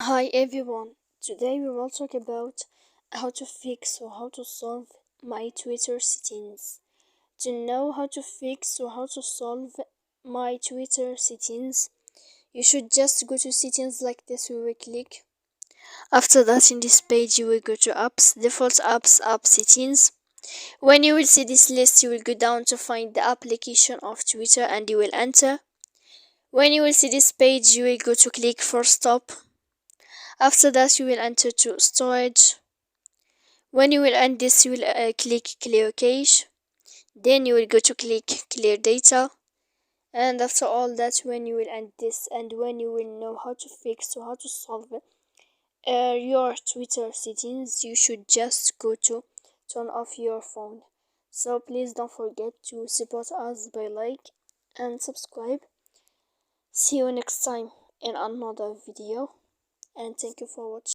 Hi everyone, today we will talk about how to fix or how to solve my Twitter settings. To know how to fix or how to solve my Twitter settings, you should just go to settings like this. We will click. After that, in this page, you will go to apps, default apps, app settings. When you will see this list, you will go down to find the application of Twitter and you will enter. When you will see this page, you will go to click for stop. After that, you will enter to storage. When you will end this, you will click clear cache. Then you will go to click clear data. And after all that, when you will end this and when you will know how to fix or how to solve your Twitter settings, you should just go to turn off your phone. So please don't forget to support us by like and subscribe. See you next time in another video, and thank you for watching.